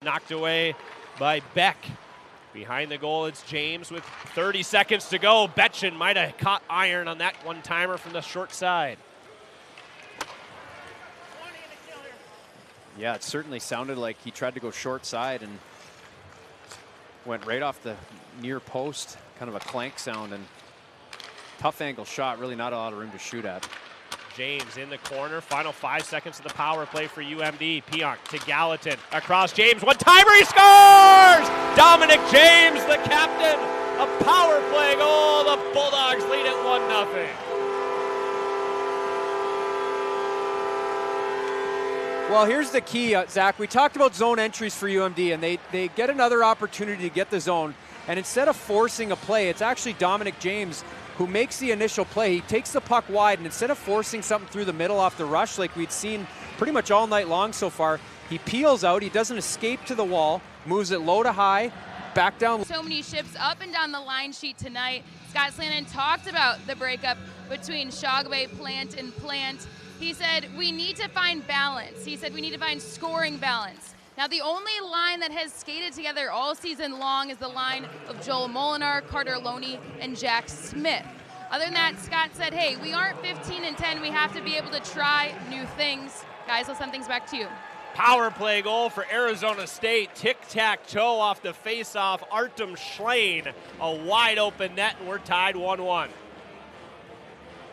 knocked away by Beck. Behind the goal, it's James with 30 seconds to go. Betchen might have caught iron on that one-timer from the short side. Yeah, it certainly sounded like he tried to go short side and went right off the near post, kind of a clank sound, and tough angle shot, really not a lot of room to shoot at. James in the corner, final 5 seconds of the power play for UMD. Pionk to Gallatin, across James, one-timer, he scores! Dominic James, the captain, a power play goal. The Bulldogs lead it 1-0. Well, here's the key, Zach. We talked about zone entries for UMD, and they get another opportunity to get the zone. And instead of forcing a play, it's actually Dominic James who makes the initial play. He takes the puck wide, and instead of forcing something through the middle off the rush like we'd seen pretty much all night long so far, he peels out, he doesn't escape to the wall, moves it low to high, back down. So many ships up and down the line sheet tonight. Scott Slanton talked about the breakup between Shogway, Plant, and Plant. He said, we need to find balance. He said, we need to find scoring balance. Now, the only line that has skated together all season long is the line of Joel Molinar, Carter Loney, and Jack Smith. Other than that, Scott said, hey, we aren't 15-10. We have to be able to try new things. Guys, let's send things back to you. Power play goal for Arizona State. Tic-tac-toe off the face-off. Artem Schlein, a wide-open net, and we're tied 1-1.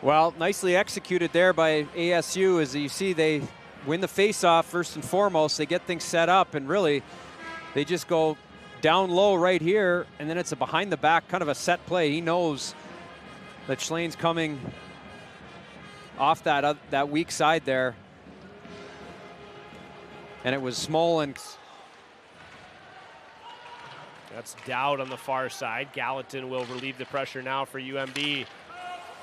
Well, nicely executed there by ASU. As you see, they win the face-off first and foremost. They get things set up, and really, they just go down low right here, and then it's a behind-the-back kind of a set play. He knows that Schlein's coming off that weak side there. And it was Smolin. That's Dowd on the far side. Gallatin will relieve the pressure now for UMD.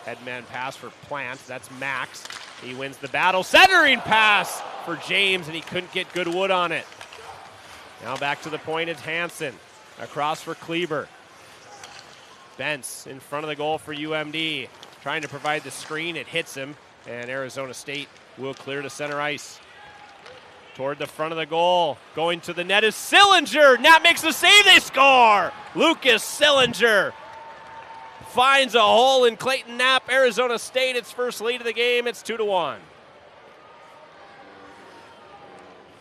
Headman pass for Plant. That's Max. He wins the battle. Centering pass for James, and he couldn't get good wood on it. Now back to the point, it's Hansen. Across for Kleber. Bentz in front of the goal for UMD. Trying to provide the screen. It hits him, and Arizona State will clear to center ice. Toward the front of the goal. Going to the net is Sillinger. Knapp makes the save. They score! Lucas Sillinger finds a hole in Clayton Knapp. Arizona State, its first lead of the game. It's 2-1.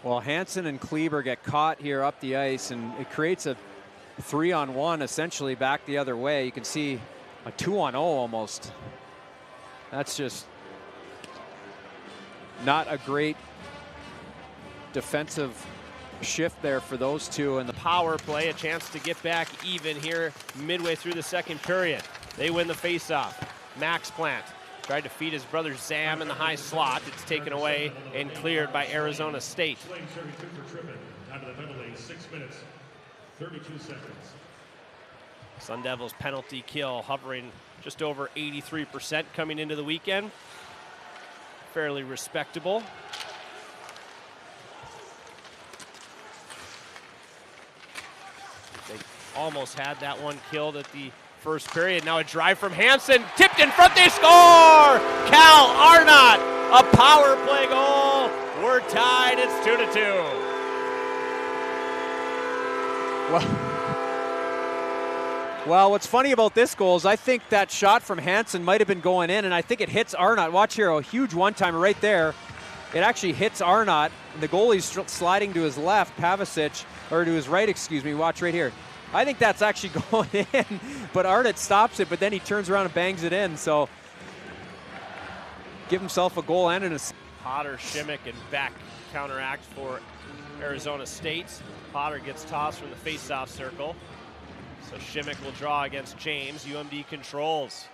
Well, Hansen and Kleber get caught here up the ice, and it creates a 3-on-1 essentially back the other way. You can see a 2-on-0 almost. That's just not a great defensive shift there for those two. And the power play, a chance to get back even here midway through the second period. They win the faceoff. Max Plant tried to feed his brother Zam in the high slot. It's taken away and cleared by Arizona State. Time of the penalty, 6 minutes, 32 seconds. Sun Devils penalty kill hovering just over 83% coming into the weekend. Fairly respectable. They almost had that one killed at the first period. Now a drive from Hansen, tipped in front, they score! Cal Arnott, a power play goal. We're tied, it's 2-2. Well, what's funny about this goal is I think that shot from Hansen might have been going in, and I think it hits Arnott. Watch here, a huge one-timer right there. It actually hits Arnott, and the goalie's sliding to his left, Pavicic, or to his right, excuse me. Watch right here. I think that's actually going in, but Arnott stops it, but then he turns around and bangs it in. So give himself a goal and an assist. Potter, Shimmick, and Beck counteract for Arizona State. Potter gets tossed from the face-off circle. So Shimmick will draw against James. UMD controls.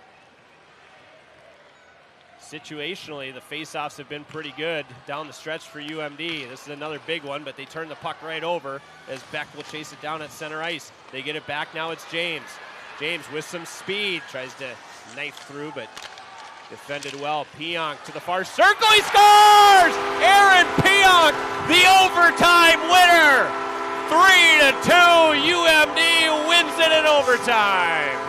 Situationally, the face-offs have been pretty good down the stretch for UMD. This is another big one, but they turn the puck right over as Beck will chase it down at center ice. They get it back, now it's James. James with some speed, tries to knife through, but defended well. Pionk to the far circle, he scores! Aaron Pionk, the overtime winner! 3-2, UMD wins it in overtime.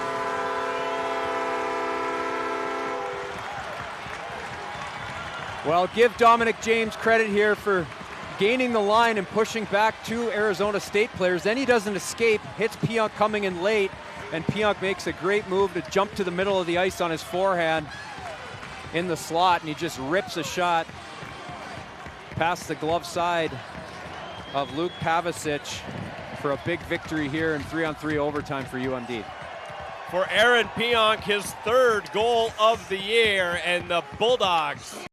Well, give Dominic James credit here for gaining the line and pushing back two Arizona State players. Then he doesn't escape, hits Pionk coming in late, and Pionk makes a great move to jump to the middle of the ice on his forehand in the slot, and he just rips a shot past the glove side of Luke Pavicic for a big victory here in 3-on-3 overtime for UMD. For Aaron Pionk, his third goal of the year, and the Bulldogs